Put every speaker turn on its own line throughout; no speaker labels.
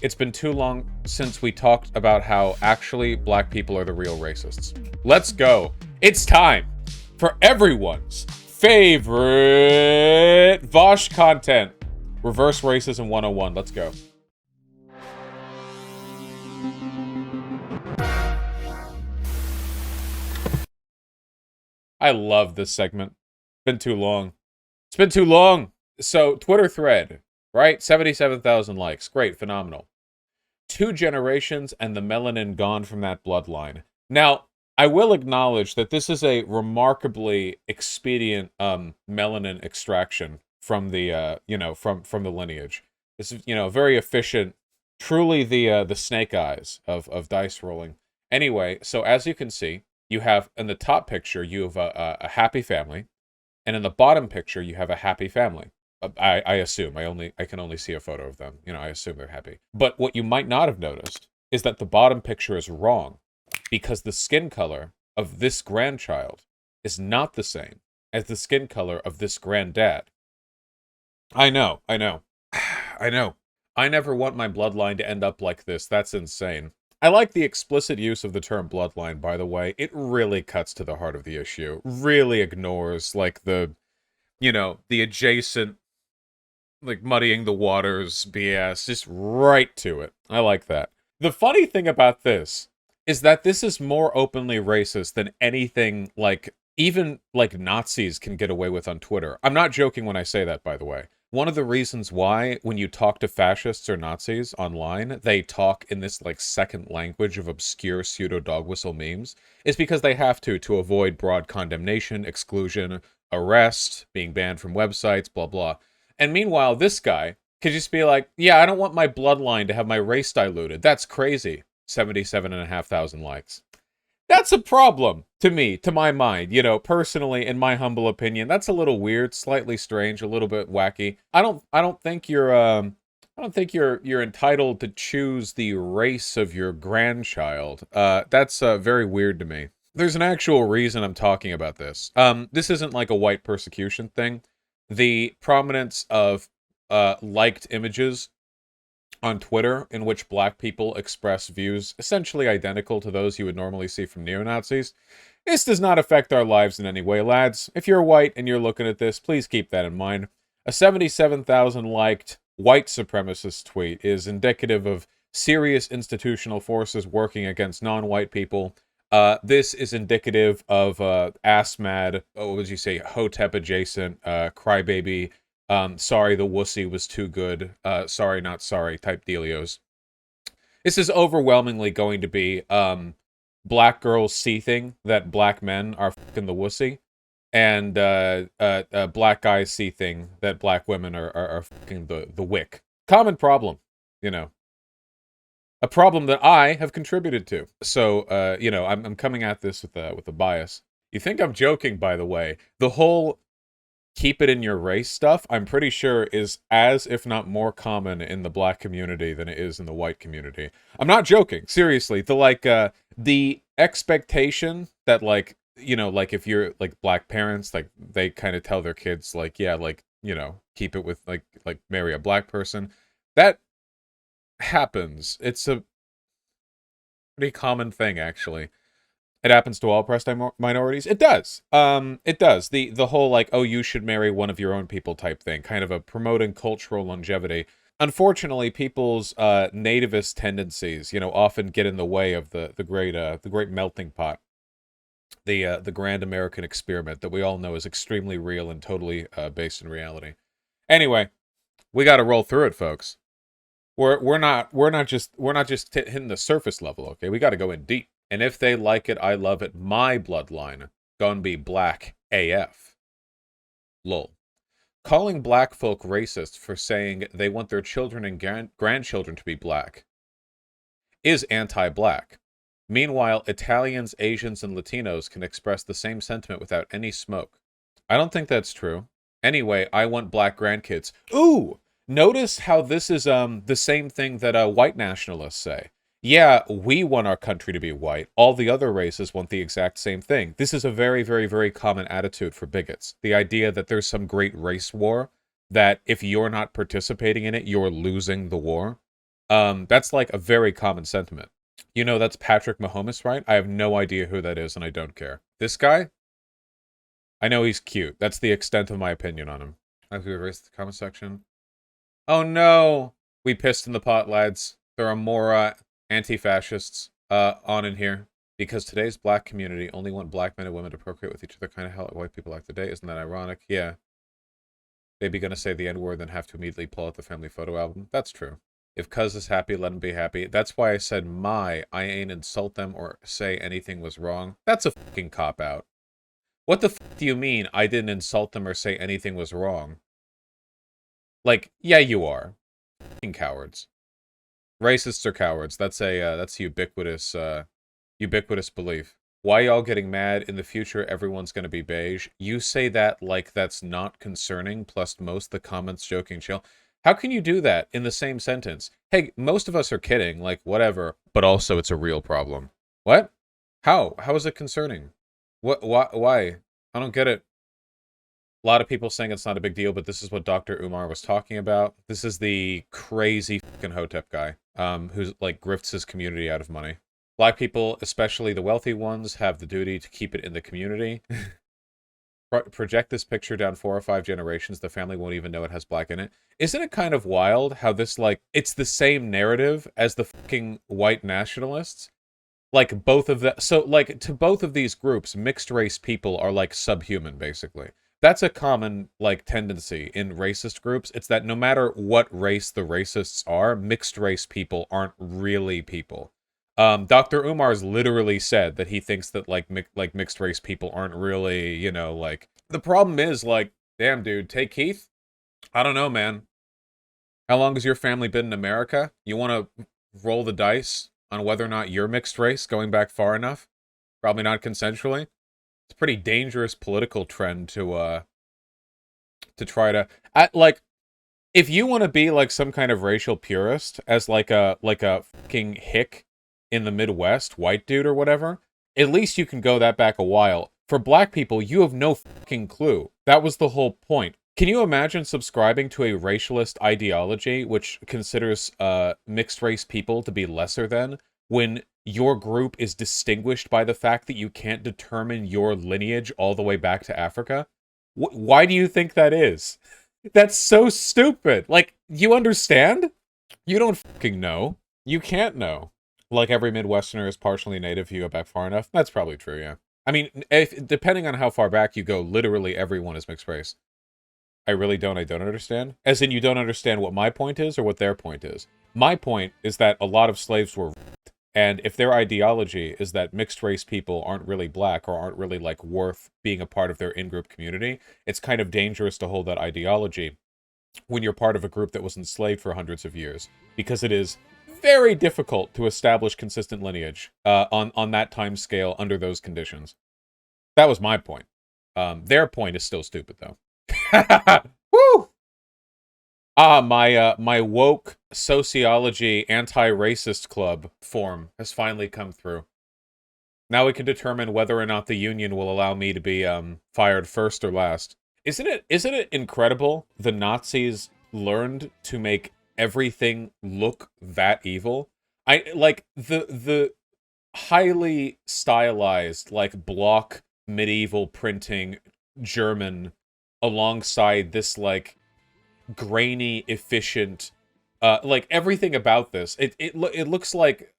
It's been too long since we talked about how actually black people are the real racists. Let's go. It's time for everyone's favorite Vaush content. Reverse Racism 101. Let's go. I love this segment. It's been too long. It's been too long. So, Twitter thread, right? 77,000 likes. Great, phenomenal. 2 generations and the melanin gone from that bloodline. Now, I will acknowledge that this is a remarkably expedient melanin extraction from the from the lineage. This is very efficient, truly the snake eyes of dice rolling. Anyway, so as you can see, you have in the top picture you have a happy family, and in the bottom picture you have a happy family. I assume. I can only see a photo of them. I assume they're happy. But what you might not have noticed is that the bottom picture is wrong, because the skin color of this grandchild is not the same as the skin color of this granddad. I know. I know. I never want my bloodline to end up like this. That's insane. I like the explicit use of the term bloodline, by the way. It really cuts to the heart of the issue. Really ignores, like, the adjacent, like, muddying the waters BS, just right to it. I like that. The funny thing about this is that this is more openly racist than anything, like, even, like, Nazis can get away with on Twitter. I'm not joking when I say that, by the way. One of the reasons why, when you talk to fascists or Nazis online, they talk in this, like, second language of obscure pseudo-dog whistle memes, is because they have to avoid broad condemnation, exclusion, arrest, being banned from websites, blah, blah. And meanwhile, this guy could just be like, yeah, I don't want my bloodline to have my race diluted. That's crazy. 77,500 likes. That's a problem to me, to my mind. Personally, in my humble opinion, that's a little weird, slightly strange, a little bit wacky. I don't think you're entitled to choose the race of your grandchild. That's very weird to me. There's an actual reason I'm talking about this. This isn't like a white persecution thing. The prominence of liked images on Twitter in which black people express views essentially identical to those you would normally see from neo-Nazis. This does not affect our lives in any way, lads. If you're white and you're looking at this, please keep that in mind. A 77,000 liked white supremacist tweet is indicative of serious institutional forces working against non-white people. This is indicative of ass-mad, what would you say, Hotep-adjacent, crybaby, sorry the wussy was too good, sorry not sorry type dealios. This is overwhelmingly going to be black girls seething that black men are fucking the wussy, and black guys seething that black women are fucking the wick. Common problem, a problem that I have contributed to. So, I'm coming at this with a bias. You think I'm joking, by the way. The whole keep it in your race stuff, I'm pretty sure is as, if not more common in the black community than it is in the white community. I'm not joking. Seriously. The expectation that, like, like if you're, like, black parents, like, they kind of tell their kids, like, yeah, like, keep it with, like marry a black person. That happens. It's a pretty common thing, actually. It happens to all oppressed minorities. It does. It does. The whole, like, oh, you should marry one of your own people type thing, kind of a promoting cultural longevity. Unfortunately, people's nativist tendencies, often get in the way of the great melting pot, the grand American experiment that we all know is extremely real and totally based in reality. Anyway, we got to roll through it, folks. We're not just hitting the surface level. Okay, we got to go in deep. And if they like it, I love it. My bloodline gonna be black AF. Lol. Calling black folk racist for saying they want their children and grandchildren to be black is anti-black. Meanwhile, Italians, Asians, and Latinos can express the same sentiment without any smoke. I don't think that's true. Anyway, I want black grandkids. Ooh! Notice how this is the same thing that white nationalists say. Yeah, we want our country to be white. All the other races want the exact same thing. This is a very, very, very common attitude for bigots. The idea that there's some great race war, that if you're not participating in it, you're losing the war. That's like a very common sentiment. You know, that's Patrick Mahomes, right? I have no idea who that is, and I don't care. This guy, I know he's cute. That's the extent of my opinion on him. I have to erase the comment section. Oh no! We pissed in the pot, lads. There are more anti-fascists on in here. Because today's black community only want black men and women to procreate with each other, kind of how white people act today. Isn't that ironic? Yeah. They'd be gonna say the N-word, then have to immediately pull out the family photo album. That's true. If cuz is happy, let him be happy. That's why I said I ain't insult them or say anything was wrong. That's a fucking cop-out. What the fuck do you mean I didn't insult them or say anything was wrong? Like, yeah, you are. Fucking cowards. Racists are cowards. That's ubiquitous belief. Why y'all getting mad? In the future, everyone's gonna be beige. You say that like that's not concerning, plus most of the comments joking chill. How can you do that in the same sentence? Hey, most of us are kidding, like, whatever, but also it's a real problem. What? How? How is it concerning? What? Why? I don't get it. A lot of people saying it's not a big deal, but this is what Dr. Umar was talking about. This is the crazy fucking Hotep guy, who's, like, grifts his community out of money. Black people, especially the wealthy ones, have the duty to keep it in the community. Project this picture down 4 or 5 generations, the family won't even know it has black in it. Isn't it kind of wild how this, like, it's the same narrative as the fucking white nationalists? Like, both of the, so, like, to both of these groups, mixed race people are, like, subhuman, basically. That's a common, like, tendency in racist groups. It's that no matter what race the racists are, mixed race people aren't really people. Dr. Umar's literally said that he thinks that, like mixed race people aren't really, you know, like... The problem is, like, damn, dude, take Keith? I don't know, man. How long has your family been in America? You want to roll the dice on whether or not you're mixed race, going back far enough? Probably not consensually. It's a pretty dangerous political trend to try to... like, if you want to be, like, some kind of racial purist, as, like a fucking hick in the Midwest, white dude or whatever, at least you can go that back a while. For black people, you have no fucking clue. That was the whole point. Can you imagine subscribing to a racialist ideology which considers mixed race people to be lesser than, when your group is distinguished by the fact that you can't determine your lineage all the way back to Africa? Why do you think that is? That's so stupid. Like, you understand? You don't fucking know. You can't know. Like every Midwesterner is partially native if you go back far enough. That's probably true, yeah. I mean, depending on how far back you go, literally everyone is mixed race. I don't understand. As in, you don't understand what my point is or what their point is. My point is that a lot of slaves were raped, and if their ideology is that mixed race people aren't really black or aren't really, like, worth being a part of their in-group community, it's kind of dangerous to hold that ideology when you're part of a group that was enslaved for hundreds of years, because it is very difficult to establish consistent lineage on that time scale under those conditions. That was my point. Their point is still stupid, though. Woo! My woke sociology anti-racist club form has finally come through. Now we can determine whether or not the union will allow me to be fired first or last. Isn't it incredible the Nazis learned to make everything look that evil? I like the highly stylized, like, block medieval printing German alongside this, like, grainy, efficient, like, everything about this. It looks like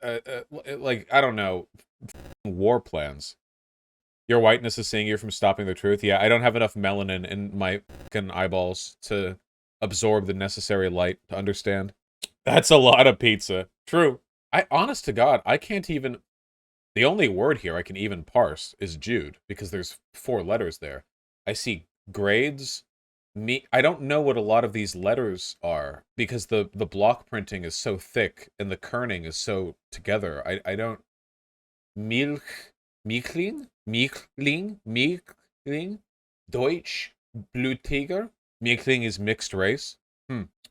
like, I don't know, war plans. Your whiteness is seeing you from stopping the truth. Yeah, I don't have enough melanin in my fucking eyeballs to absorb the necessary light to understand. That's a lot of pizza. True. Honest to God, I can't even... The only word here I can even parse is Jude, because there's 4 letters there. I see grades. I don't know what a lot of these letters are, because the block printing is so thick and the kerning is so together. I don't... Michling? Deutsch? Blutiger? Michling is mixed race?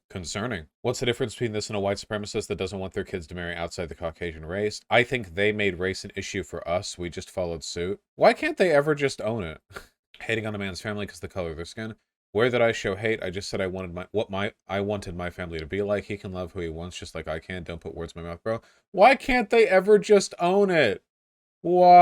Concerning. What's the difference between this and a white supremacist that doesn't want their kids to marry outside the Caucasian race? I think they made race an issue for us. We just followed suit. Why can't they ever just own it? Hating on a man's family because of the color of their skin? Where did I show hate? I just said I wanted my family to be like. He can love who he wants, just like I can. Don't put words in my mouth, bro. Why can't they ever just own it? Why?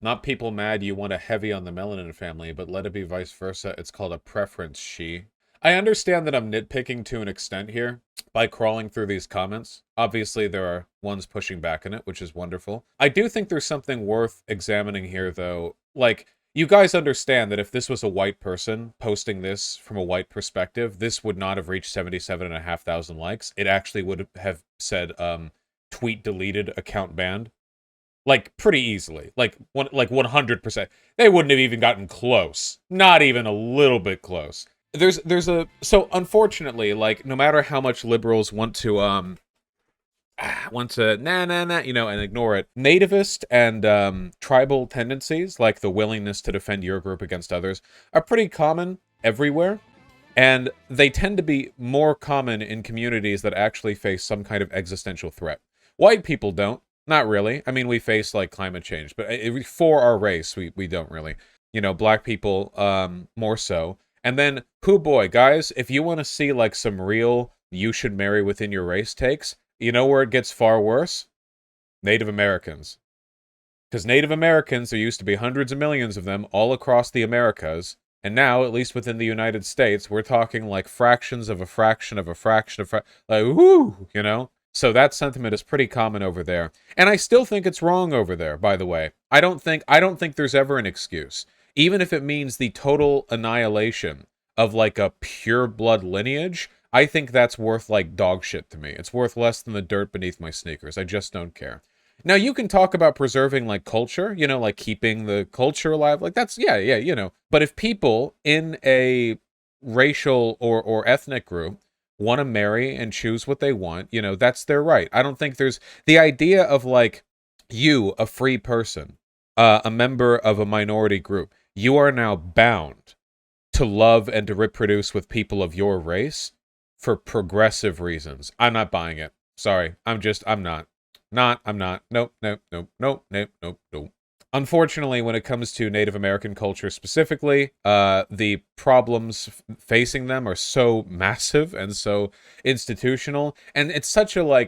Not people mad you want a heavy on the melanin family, but let it be vice versa. It's called a preference, she. I understand that I'm nitpicking to an extent here by crawling through these comments. Obviously, there are ones pushing back on it, which is wonderful. I do think there's something worth examining here, though. Like, you guys understand that if this was a white person posting this from a white perspective, this would not have reached 77,500 likes. It actually would have said, tweet deleted, account banned. Like, pretty easily. Like 100%. They wouldn't have even gotten close. Not even a little bit close. So unfortunately, like, no matter how much liberals want to and ignore it, nativist and tribal tendencies, like the willingness to defend your group against others, are pretty common everywhere. And they tend to be more common in communities that actually face some kind of existential threat. White people don't. Not really. I mean, we face, like, climate change, but for our race, we don't really. Black people, more so. And then, boy, guys, if you want to see, like, some real you should marry within your race takes, you know where it gets far worse? Native Americans. Because Native Americans, there used to be hundreds of millions of them all across the Americas, and now, at least within the United States, we're talking, like, fractions of a fraction of a fraction of like, whoo, So that sentiment is pretty common over there. And I still think it's wrong over there, by the way. I don't think there's ever an excuse. Even if it means the total annihilation of, like, a pure blood lineage, I think that's worth, like, dog shit to me. It's worth less than the dirt beneath my sneakers. I just don't care. Now, you can talk about preserving, like, culture, like, keeping the culture alive. Like, that's, yeah. But if people in a racial or ethnic group want to marry and choose what they want, that's their right. I don't think there's the idea of, like, you, a free person, a member of a minority group, you are now bound to love and to reproduce with people of your race for progressive reasons. I'm not buying it. Sorry. I'm not. I'm not. Nope. Unfortunately, when it comes to Native American culture specifically, the problems facing them are so massive and so institutional. And it's such a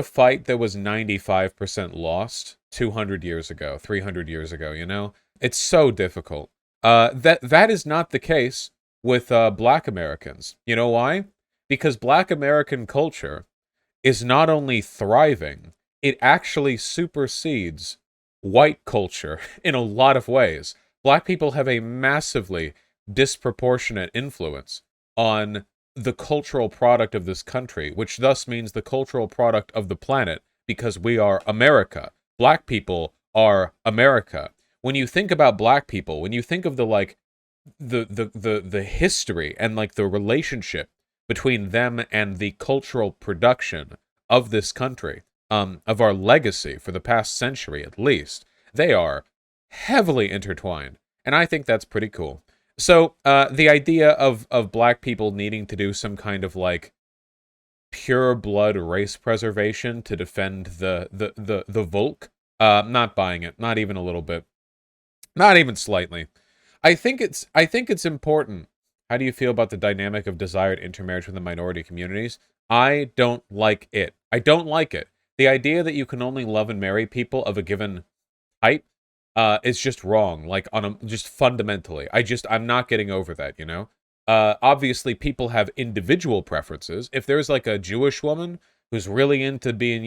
fight that was 95% lost 200 years ago, 300 years ago, It's so difficult. That is not the case with Black Americans. You know why? Because Black American culture is not only thriving, it actually supersedes white culture in a lot of ways. Black people have a massively disproportionate influence on the cultural product of this country, which thus means the cultural product of the planet, because we are America. Black people are America. When you think about black people, when you think of the history and, like, the relationship between them and the cultural production of this country, of our legacy for the past century at least, they are heavily intertwined, and I think that's pretty cool. So, the idea of black people needing to do some kind of, like, pure blood race preservation to defend the Volk, not buying it, not even a little bit, not even slightly. I think it's important. How do you feel about the dynamic of desired intermarriage within minority communities? I don't like it. I don't like it. The idea that you can only love and marry people of a given type is just wrong. Like, just fundamentally. I'm not getting over that. Obviously, people have individual preferences. If there's, like, a Jewish woman who's really into being,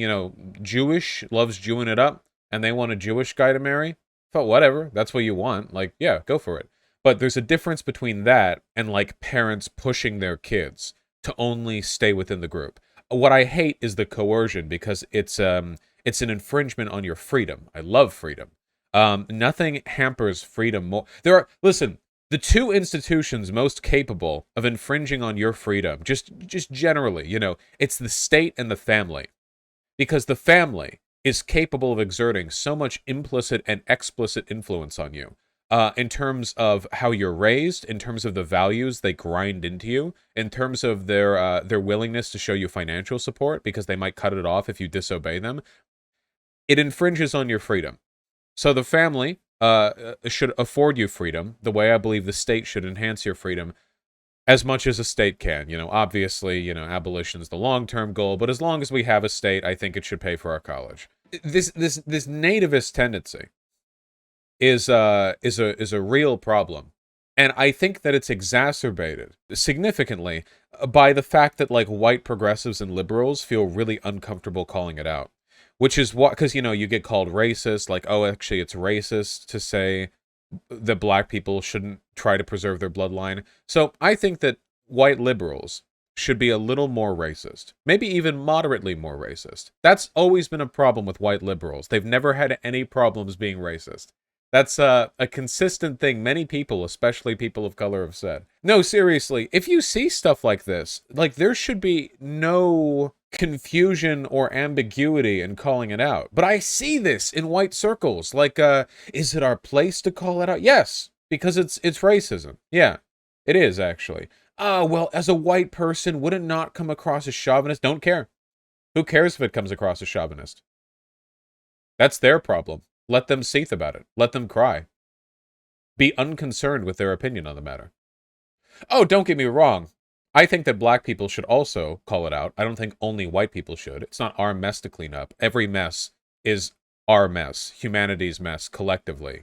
Jewish, loves Jewing it up, and they want a Jewish guy to marry, but whatever, that's what you want. Like, yeah, go for it. But there's a difference between that and, like, parents pushing their kids to only stay within the group. What I hate is the coercion, because it's an infringement on your freedom. I love freedom. Nothing hampers freedom more. Listen, the two institutions most capable of infringing on your freedom, just generally, it's the state and the family. Because the family is capable of exerting so much implicit and explicit influence on you. In terms of how you're raised, in terms of the values they grind into you, in terms of their willingness to show you financial support because they might cut it off if you disobey them, it infringes on your freedom. So the family should afford you freedom, the way I believe the state should enhance your freedom as much as a state can. Obviously, abolition is the long-term goal, but as long as we have a state, I think it should pay for our college. This nativist tendency is a real problem. And I think that it's exacerbated significantly by the fact that like white progressives and liberals feel really uncomfortable calling it out. Which is what, because you get called racist, like, oh, actually it's racist to say that black people shouldn't try to preserve their bloodline. So I think that white liberals should be a little more racist, maybe even moderately more racist. That's always been a problem with white liberals. They've never had any problems being racist. That's a consistent thing many people, especially people of color, have said. No, seriously, if you see stuff like this, like, there should be no confusion or ambiguity in calling it out. But I see this in white circles. Like, is it our place to call it out? Yes, because it's racism. Yeah, it is, actually. Well, as a white person, would it not come across as chauvinist? Don't care. Who cares if it comes across as chauvinist? That's their problem. Let them seethe about it. Let them cry. Be unconcerned with their opinion on the matter. Oh, don't get me wrong. I think that black people should also call it out. I don't think only white people should. It's not our mess to clean up. Every mess is our mess. Humanity's mess, collectively,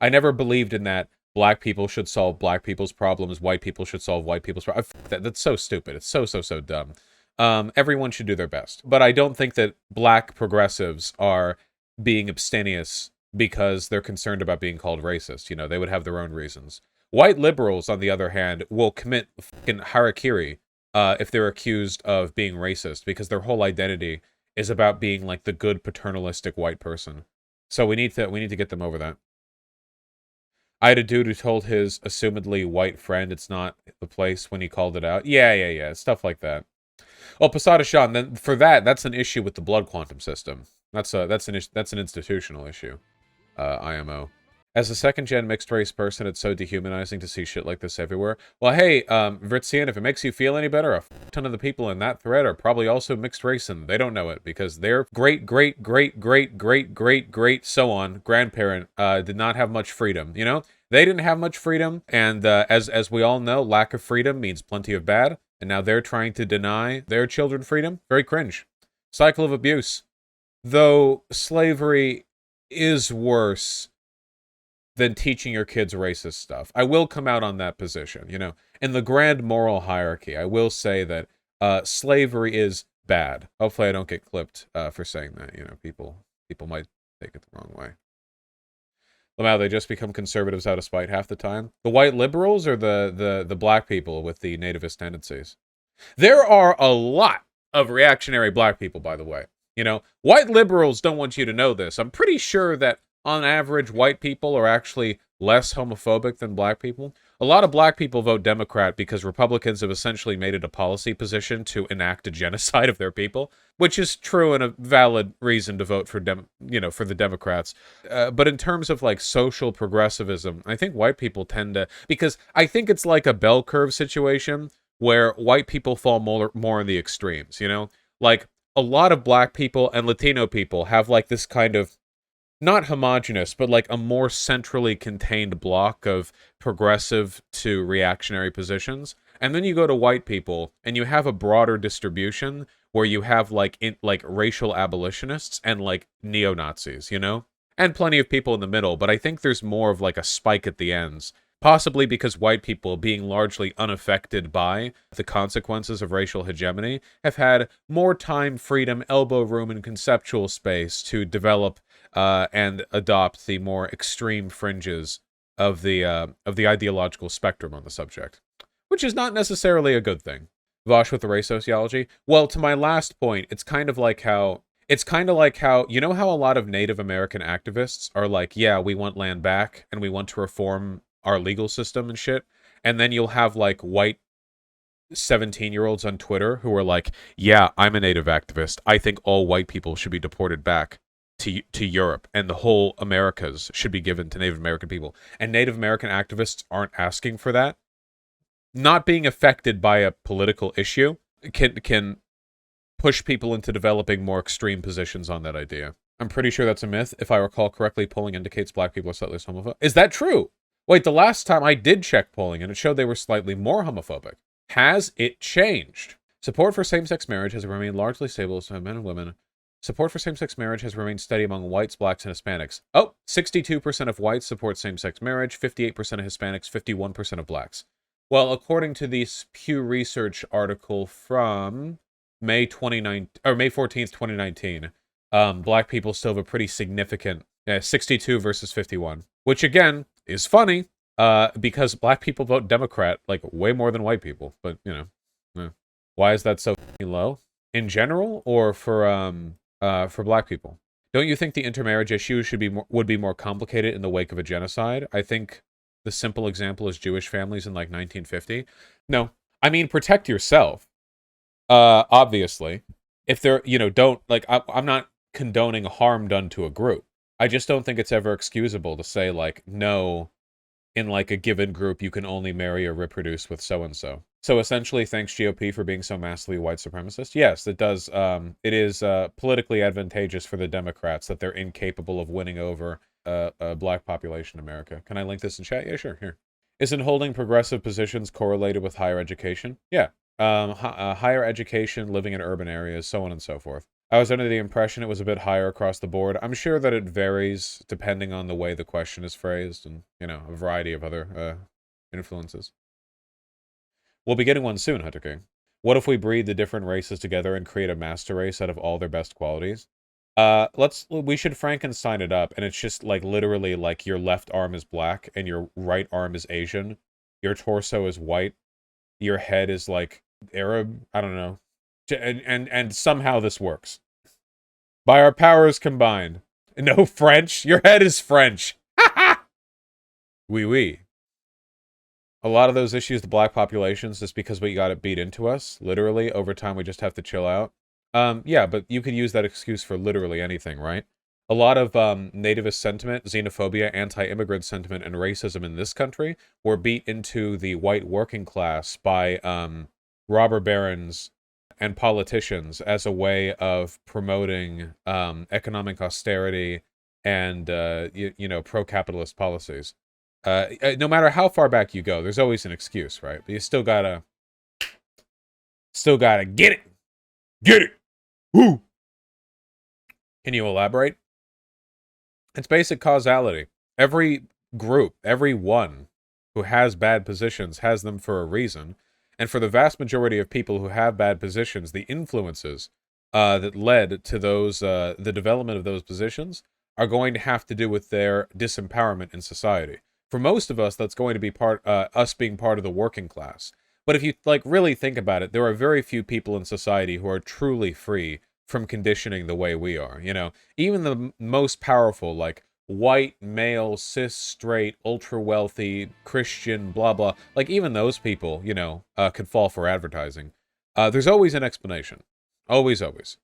I never believed in that black people should solve black people's problems, white people should solve white people's problems. That's so stupid. It's so dumb. Everyone should do their best. But I don't think that black progressives are being abstemious because they're concerned about being called racist. They would have their own reasons. White liberals, on the other hand, will commit fucking harakiri if they're accused of being racist, because their whole identity is about being like the good paternalistic white person. So we need to get them over that. I had a dude who told his assumedly white friend it's not the place when he called it out. Yeah, stuff like that. Well, Posada Sean, then for that's an issue with the blood quantum system. That's an institutional issue. IMO. As a second-gen mixed-race person, it's so dehumanizing to see shit like this everywhere. Well, hey, Vritzian, if it makes you feel any better, a ton of the people in that thread are probably also mixed-race, and they don't know it, because their great, so on, grandparent did not have much freedom, They didn't have much freedom, and as we all know, lack of freedom means plenty of bad, and now they're trying to deny their children freedom. Very cringe. Cycle of abuse. Though slavery is worse than teaching your kids racist stuff. I will come out on that position, In the grand moral hierarchy, I will say that slavery is bad. Hopefully I don't get clipped for saying that, People might take it the wrong way. Lamau, they just become conservatives out of spite half the time. The white liberals or the black people with the nativist tendencies? There are a lot of reactionary black people, by the way. White liberals don't want you to know this. I'm pretty sure that on average, white people are actually less homophobic than black people. A lot of black people vote Democrat because Republicans have essentially made it a policy position to enact a genocide of their people, which is true and a valid reason to vote for for the Democrats. But in terms of like social progressivism, I think white people tend to, because I think it's like a bell curve situation where white people fall more in the extremes, Like a lot of black people and Latino people have like this kind of not homogenous, but like a more centrally contained block of progressive to reactionary positions. And then you go to white people and you have a broader distribution where you have like racial abolitionists and like neo-Nazis, And plenty of people in the middle, but I think there's more of like a spike at the ends. Possibly because white people, being largely unaffected by the consequences of racial hegemony, have had more time, freedom, elbow room, and conceptual space to develop and adopt the more extreme fringes of the ideological spectrum on the subject, which is not necessarily a good thing. Vaush with the race sociology. Well, to my last point, it's kind of like how how a lot of Native American activists are like, yeah, we want land back and we want to reform our legal system and shit, and then you'll have like white 17-year-olds on Twitter who are like, yeah, I'm a Native activist. I think all white people should be deported back to Europe, and the whole Americas should be given to Native American people. And Native American activists aren't asking for that. Not being affected by a political issue can push people into developing more extreme positions on that idea. I'm pretty sure that's a myth. If I recall correctly, polling indicates black people are slightly less homophobic. Is that true? Wait, the last time I did check polling, and it showed they were slightly more homophobic. Has it changed? Support for same-sex marriage has remained largely stable as men and women. Support for same-sex marriage has remained steady among whites, blacks, and Hispanics. Oh, 62% of whites support same-sex marriage, 58% of Hispanics, 51% of blacks. Well, according to this Pew Research article from May 14th, 2019, black people still have a pretty significant 62 versus 51, which again is funny because black people vote Democrat like way more than white people. But you know, why is that so low in general, or for black people? Don't you think the intermarriage issue would be more complicated in the wake of a genocide? I think the simple example is Jewish families in like 1950. No, I mean protect yourself. Obviously, if they're don't like I'm not condoning harm done to a group. I just don't think it's ever excusable to say like no, in like a given group you can only marry or reproduce with so and so. So essentially, thanks GOP for being so massively white supremacist. Yes, it does. It is politically advantageous for the Democrats that they're incapable of winning over a black population in America. Can I link this in chat? Yeah, sure. Here. Isn't holding progressive positions correlated with higher education? Yeah. Higher education, living in urban areas, so on and so forth. I was under the impression it was a bit higher across the board. I'm sure that it varies depending on the way the question is phrased and, a variety of other influences. We'll be getting one soon, Hunter King. What if we breed the different races together and create a master race out of all their best qualities? We should Frankenstein it up, and it's just like literally like your left arm is black and your right arm is Asian. Your torso is white. Your head is like Arab. I don't know. And somehow this works. By our powers combined. No French. Your head is French. Oui, oui. A lot of those issues, the black populations, just because we got it beat into us. Literally, over time, we just have to chill out. Yeah, but you could use that excuse for literally anything, right? A lot of nativist sentiment, xenophobia, anti-immigrant sentiment, and racism in this country were beat into the white working class by robber barons and politicians as a way of promoting economic austerity and pro-capitalist policies. No matter how far back you go, there's always an excuse, right? But you still gotta get it, woo. Can you elaborate? It's basic causality. Every group, every one who has bad positions has them for a reason. And for the vast majority of people who have bad positions, the influences that led to those, the development of those positions are going to have to do with their disempowerment in society. For most of us, that's going to be us being part of the working class. But if you really think about it, there are very few people in society who are truly free from conditioning the way we are. Even the most powerful, like white, male, cis, straight, ultra wealthy, Christian, blah, blah. Even those people, could fall for advertising. There's always an explanation. Always, always.